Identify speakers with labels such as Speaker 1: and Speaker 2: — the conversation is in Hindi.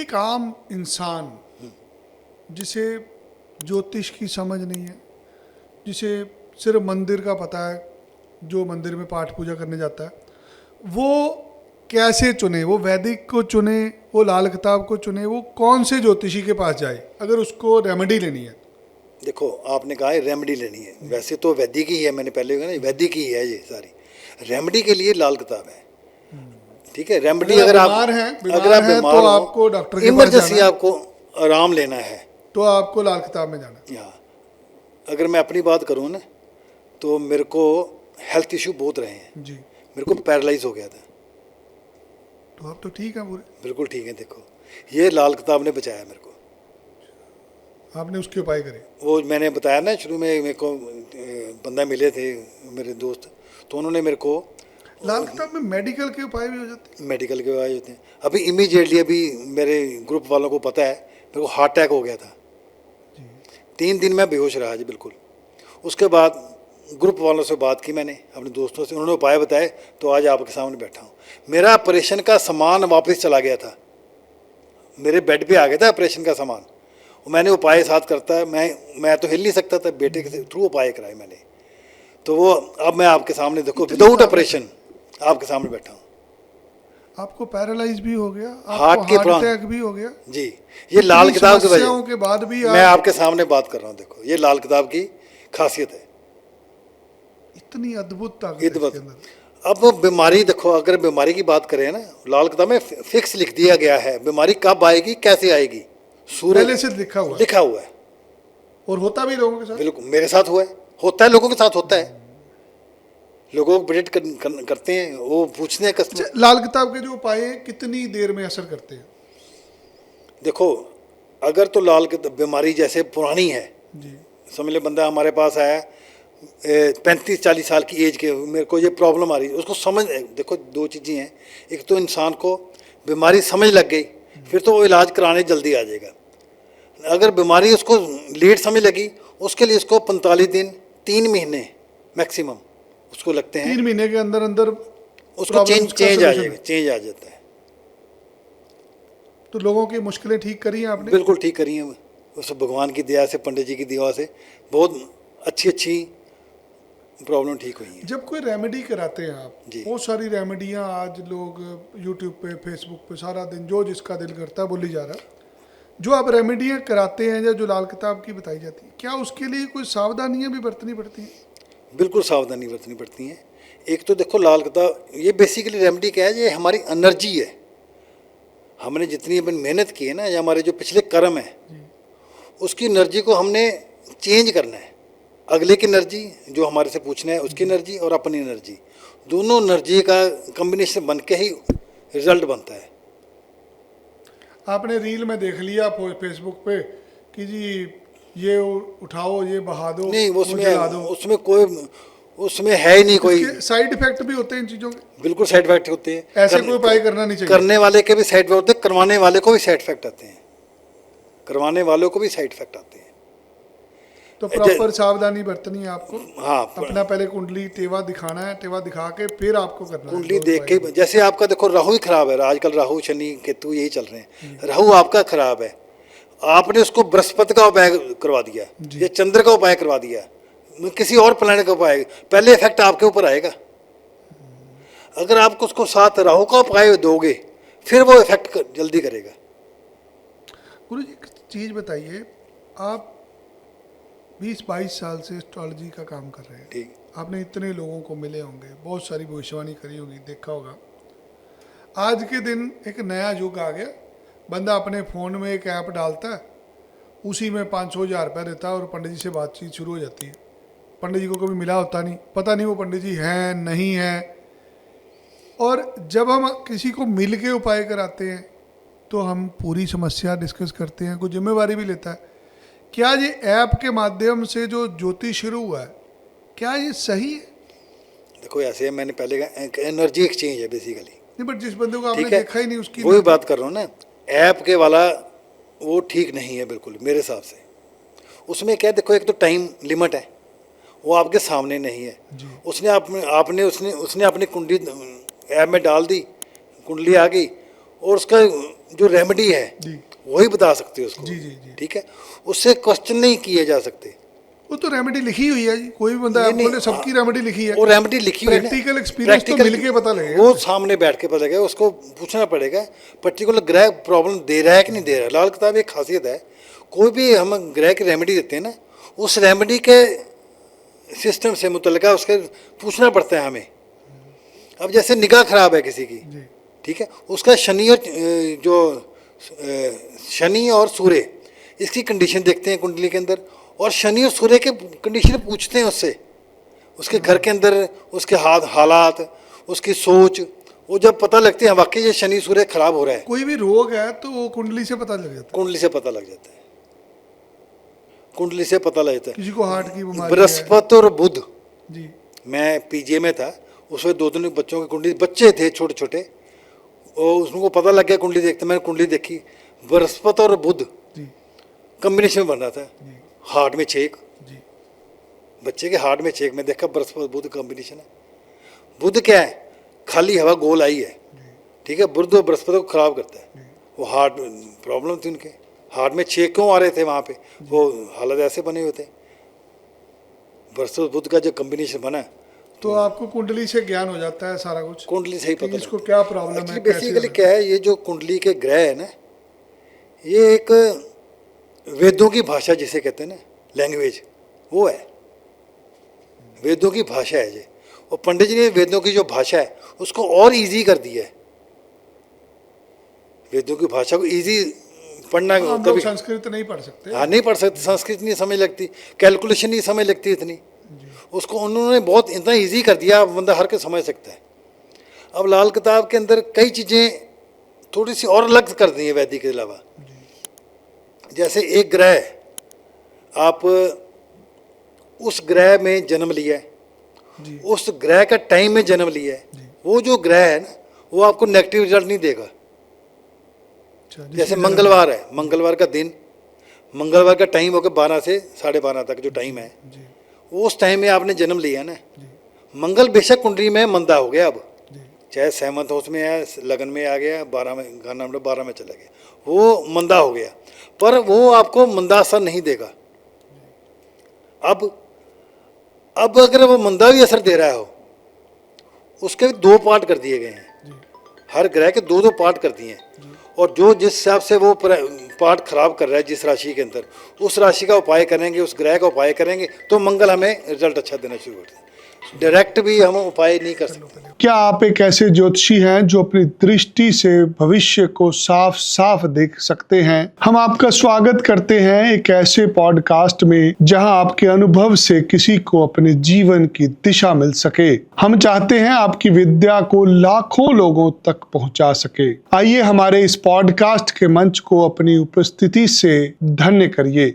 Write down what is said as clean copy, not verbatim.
Speaker 1: एक आम इंसान जिसे ज्योतिष की समझ नहीं है, जिसे सिर्फ मंदिर का पता है, जो मंदिर में पाठ पूजा करने जाता है, वो कैसे चुने? वो वैदिक को चुने, वो लाल किताब को चुने, वो कौन से ज्योतिषी के पास जाए अगर उसको रेमेडी लेनी है?
Speaker 2: देखो, आपने कहा है रेमेडी लेनी है, वैसे तो वैदिक ही है, मैंने पहले कहा ना वैदिक ही है ये सारी। रेमेडी के लिए लाल किताब है, ठीक है। रेमेडी अगर आप बीमार
Speaker 1: तो
Speaker 2: हो,
Speaker 1: आपको डॉक्टर के पास
Speaker 2: इमरजेंसी
Speaker 1: जाना है,
Speaker 2: आपको आराम लेना है
Speaker 1: तो आपको लाल किताब में जाना है।
Speaker 2: यहाँ। अगर मैं अपनी बात करूँ ना, तो मेरे को हेल्थ इशू बहुत रहे हैं
Speaker 1: जी,
Speaker 2: मेरे को पैरालाइज हो गया था।
Speaker 1: तो आप तो ठीक है पूरे,
Speaker 2: बिल्कुल ठीक है। देखो, ये लाल किताब ने बचाया मेरे को।
Speaker 1: आपने उसके उपाय करे?
Speaker 2: वो मैंने बताया ना शुरू में, मेरे को बंदा मिले थे मेरे दोस्त, तो उन्होंने मेरे को
Speaker 1: लाल किताब में मेडिकल के उपाय भी हो जाते
Speaker 2: मेडिकल के आए होते हैं। अभी इमीडिएटली अभी मेरे ग्रुप वालों को पता है, मेरे को हार्ट अटैक हो गया था। 3 दिन मैं बेहोश रहा जी, बिल्कुल। उसके बाद ग्रुप वालों से बात की मैंने, अपने दोस्तों से, उन्होंने उपाय बताए, तो आज आपके सामने बैठा हूँ। मेरा ऑपरेशन का सामान वापस चला गया था, मेरे बेड पे आ गया था ऑपरेशन का सामान। मैंने उपाय साथ करता है, मैं तो हिल नहीं सकता था, बेटे के थ्रू उपाय कराए मैंने। तो वो अब मैं आपके सामने, देखो, विदाउट ऑपरेशन आपके सामने बैठा हूँ।
Speaker 1: आपको पैरालाइज भी हो गया,
Speaker 2: हार्ट
Speaker 1: आपको हार्ट अटैक भी हो गया
Speaker 2: जी। ये लाल किताब की
Speaker 1: समस्याओं के
Speaker 2: वजह
Speaker 1: बाद भी
Speaker 2: मैं आपके सामने बात कर रहा हूँ। देखो, ये लाल किताब की खासियत है,
Speaker 1: इतनी अद्भुत ताकत है इसके अंदर।
Speaker 2: अब बीमारी देखो, अगर बीमारी की बात करें ना, लाल किताब में फिक्स लिख दिया गया है बीमारी कब आएगी, कैसे आएगी,
Speaker 1: पहले से लिखा हुआ
Speaker 2: है।
Speaker 1: और होता भी लोगों के साथ।
Speaker 2: बिल्कुल, मेरे साथ हुआ है, होता है, लोगों के साथ होता है। लोगों को प्रेडिक्ट करते हैं, वो पूछते हैं कस्टमर।
Speaker 1: लाल किताब के जो उपाय हैं कितनी देर में असर करते हैं?
Speaker 2: देखो, अगर तो लाल किताब बीमारी जैसे पुरानी है
Speaker 1: जी,
Speaker 2: समझ ले, बंदा हमारे पास आया 35-40 साल की एज के, मेरे को ये प्रॉब्लम आ रही है, उसको समझ, देखो 2 चीज़ें हैं। एक तो इंसान को बीमारी समझ लग गई, फिर तो वो इलाज कराने जल्दी आ जाएगा। अगर बीमारी उसको लेट समझ लगी, उसके लिए इसको 45 दिन 3 महीने मैक्सिमम उसको लगते हैं।
Speaker 1: 3 महीने के अंदर अंदर
Speaker 2: उसको चेंज आ जाता है।
Speaker 1: तो लोगों की मुश्किलें ठीक करी हैं आपने?
Speaker 2: बिल्कुल ठीक करी हैं, उस भगवान की दया से, पंडित जी की दया से बहुत अच्छी प्रॉब्लम ठीक हुई है।
Speaker 1: जब कोई रेमेडी कराते हैं आप,
Speaker 2: जी।
Speaker 1: बहुत सारी रेमेडियाँ आज लोग यूट्यूब पे, फेसबुक पे सारा दिन जो जिसका दिल करता है बोली जा रहा है। जो आप रेमेडियाँ कराते हैं या जो लाल किताब की बताई जाती है, क्या उसके लिए कोई सावधानियाँ भी बरतनी पड़ती हैं?
Speaker 2: बिल्कुल सावधानी बरतनी पड़ती हैं। एक तो देखो, लाल किताब ये बेसिकली रेमेडी क्या है, ये हमारी एनर्जी है। हमने जितनी अपन मेहनत की है ना, या हमारे जो पिछले कर्म है, उसकी एनर्जी को हमने चेंज करना है। अगले की एनर्जी, जो हमारे से पूछना है उसकी एनर्जी, और अपनी एनर्जी, दोनों एनर्जी का कम्बिनेशन बन के ही रिजल्ट बनता है।
Speaker 1: आपने रील में देख लिया फेसबुक पे कि जी ये उठाओ, ये बहा दो,
Speaker 2: नहीं,
Speaker 1: जला दो,
Speaker 2: उसमें है ही नहीं कोई।
Speaker 1: साइड इफेक्ट भी होते हैं इन चीज़ों के?
Speaker 2: बिल्कुल साइड इफेक्ट होते हैं।
Speaker 1: ऐसे कोई उपाय करना नहीं चाहिए?
Speaker 2: करने वाले के भी साइड इफेक्ट होते हैं, करवाने वाले को भी साइड इफेक्ट आते हैं, करवाने वालों को भी साइड इफेक्ट आते हैं।
Speaker 1: तो प्रॉपर सावधानी बरतनी है आपको।
Speaker 2: हाँ,
Speaker 1: अपना पहले कुंडली तेवा दिखाना है, तेवा दिखा के फिर आपको करना है।
Speaker 2: कुंडली देख के, जैसे आपका देखो राहु ही खराब है, आजकल राहु शनि केतु यही चल रहे हैं। राहु आपका खराब है, आपने उसको बृहस्पति का उपाय करवा दिया या चंद्र का उपाय करवा दिया, किसी और प्लैनेट का उपाय, पहले इफेक्ट आपके ऊपर आएगा। अगर आप उसको साथ राहु का उपाय दोगे, फिर वो इफेक्ट जल्दी करेगा।
Speaker 1: गुरु जी, एक चीज़ बताइए, आप 20-22 साल से एस्ट्रोलॉजी का काम कर रहे हैं,
Speaker 2: ठीक।
Speaker 1: आपने इतने लोगों को मिले होंगे, बहुत सारी भविष्यवाणी करी होगी, देखा होगा। आज के दिन एक नया युग आ गया, बंदा अपने फ़ोन में एक ऐप डालता है, उसी में 500-1000 रुपये देता है और पंडित जी से बातचीत शुरू हो जाती है। पंडित जी को कभी मिला होता नहीं, पता नहीं वो पंडित जी हैं नहीं हैं। और जब हम किसी को मिल के उपाय कराते हैं तो हम पूरी समस्या डिस्कस करते हैं, कोई जिम्मेवारी भी लेता है। क्या ये ऐप के माध्यम से जो ज्योतिष शुरू हुआ है, क्या ये सही है?
Speaker 2: देखो, ऐसे मैंने पहले कहा, एनर्जी एक्सचेंज है बेसिकली।
Speaker 1: नहीं, बट जिस बंदे को आपने देखा ही नहीं उसकी
Speaker 2: वही बात कर रहा हूँ ना, ऐप के वाला वो ठीक नहीं है बिल्कुल मेरे हिसाब से। उसमें क्या, देखो, एक तो टाइम लिमिट है, वो आपके सामने नहीं है। उसने अपनी कुंडली ऐप में डाल दी, कुंडली आ गई, और उसका जो रेमेडी है
Speaker 1: जी
Speaker 2: वही बता सकते हो उसको।
Speaker 1: जी जी जी।
Speaker 2: ठीक है, उससे क्वेश्चन नहीं किए जा सकते।
Speaker 1: वो तो रेमेडी लिखी हुई है जी, कोई भी बंदा
Speaker 2: नहीं,
Speaker 1: आपको
Speaker 2: नहीं,
Speaker 1: सबकी रेमेडी लिखी है।
Speaker 2: वो रेमेडी लिखी हुई है ना,
Speaker 1: प्रैक्टिकल एक्सपीरियंस तो
Speaker 2: practical-
Speaker 1: मिल के पता लगेगा।
Speaker 2: वो सामने बैठ के पता लगेगा, उसको पूछना पड़ेगा पर्टिकुलर ग्रह प्रॉब्लम दे रहा है कि नहीं दे रहा है। लाल किताब एक खासियत है, कोई भी हम ग्रह की रेमेडी देते हैं ना, उस रेमेडी के सिस्टम से मुतल्लिका उसके पूछना पड़ता है हमें। अब जैसे निगाह खराब है किसी की,
Speaker 1: जी
Speaker 2: ठीक है, उसका शनि और जो शनि और सूर्य इसकी कंडीशन देखते हैं कुंडली के अंदर, और शनि और सूर्य के कंडीशन पूछते हैं उससे, उसके घर के अंदर उसके हालात, उसकी सोच, वो जब पता लगती है वाकई ये शनि सूर्य खराब हो रहा है,
Speaker 1: कोई भी रोग है तो वो कुंडली से पता लग जाता
Speaker 2: कुंडली से पता लग जाता है, कुंडली से पता लग जाता
Speaker 1: है। किसी को हार्ट की
Speaker 2: है।
Speaker 1: बीमारी है।
Speaker 2: बृहस्पति और बुध,
Speaker 1: जी
Speaker 2: मैं पीजीए में था, उसमें 2 बच्चों की कुंडली, बच्चे थे छोटे छोटे, और उसको पता लग गया कुंडली देखते, मैंने कुंडली देखी, बृहस्पति और बुध
Speaker 1: जी
Speaker 2: कॉम्बिनेशन बन रहा था,
Speaker 1: जी
Speaker 2: हार्ट में छेक,
Speaker 1: जी
Speaker 2: बच्चे के हार्ट में छेक, में देखा बृहस्पति बुध कॉम्बिनेशन है। बुध क्या है, खाली हवा गोल आई है, ठीक है, बुध और बृहस्पति को खराब करता है। वो हार्ट प्रॉब्लम थी उनके, हार्ट में छेक क्यों आ रहे थे वहाँ पे, वो हालत ऐसे बने हुए थे। बृहस्पति बुध का जो कॉम्बिनेशन बना,
Speaker 1: तो आपको कुंडली से ज्ञान हो जाता है सारा कुछ,
Speaker 2: कुंडली से ही
Speaker 1: कि
Speaker 2: पता
Speaker 1: इसको
Speaker 2: लगता
Speaker 1: क्या प्रॉब्लम
Speaker 2: है।
Speaker 1: है,
Speaker 2: एक्चुअली
Speaker 1: कैसे
Speaker 2: बेसिकली
Speaker 1: है।
Speaker 2: क्या है, ये जो कुंडली के ग्रह है ना, ये एक वेदों की भाषा जिसे कहते हैं ना, लैंग्वेज, वो है, वेदों की भाषा है ये। और पंडित जी ने वेदों की जो भाषा है उसको और इजी कर दिया है, वेदों की भाषा को इजी पढ़ना।
Speaker 1: हम लोग
Speaker 2: कभी
Speaker 1: संस्कृत नहीं पढ़ सकते।
Speaker 2: हाँ नहीं पढ़ सकते, संस्कृत नहीं समझ लगती, कैलकुलेशन नहीं समझ लगती इतनी, उसको उन्होंने बहुत इतना इजी कर दिया, अब बंदा हर के समझ सकता है। अब लाल किताब के अंदर कई चीज़ें थोड़ी सी और अलग कर दी हैं वैदिक के अलावा। जैसे एक ग्रह, आप उस ग्रह में जन्म लिया है,
Speaker 1: जी
Speaker 2: उस ग्रह का टाइम में जन्म लिया है, वो जो ग्रह है ना वो आपको नेगेटिव रिजल्ट नहीं देगा।
Speaker 1: अच्छा,
Speaker 2: जैसे मंगलवार है, मंगलवार का दिन, मंगलवार का टाइम होगा 12 से 12:30 तक जो टाइम है,
Speaker 1: जी
Speaker 2: उस टाइम में आपने जन्म लिया ना,
Speaker 1: जी
Speaker 2: मंगल बेशक कुंडली में मंदा हो गया, अब
Speaker 1: जी
Speaker 2: चाहे 7th हाउस में है, लगन में आ गया, 12 में, घर नंबर 12 में चला गया, वो मंदा हो गया, पर वो आपको मंदा असर नहीं देगा। अब अगर वो मंदा भी असर दे रहा हो, उसके 2 पार्ट कर दिए गए हैं,
Speaker 1: जी
Speaker 2: हर ग्रह के 2-2 पार्ट कर दिए हैं, और जो जिस हिसाब से वो पार्ट खराब कर रहा है जिस राशि के अंदर, उस राशि का उपाय करेंगे, उस ग्रह का उपाय करेंगे, तो मंगल हमें रिजल्ट अच्छा देना शुरू करते हैं। डायरेक्ट भी हम उपाय नहीं कर सकते।
Speaker 1: क्या आप एक ऐसे ज्योतिषी हैं जो अपनी दृष्टि से भविष्य को साफ साफ देख सकते हैं? हम आपका स्वागत करते हैं एक ऐसे पॉडकास्ट में जहां आपके अनुभव से किसी को अपने जीवन की दिशा मिल सके। हम चाहते हैं आपकी विद्या को लाखों लोगों तक पहुंचा सके। आइए हमारे इस पॉडकास्ट के मंच को अपनी उपस्थिति से धन्य करिए।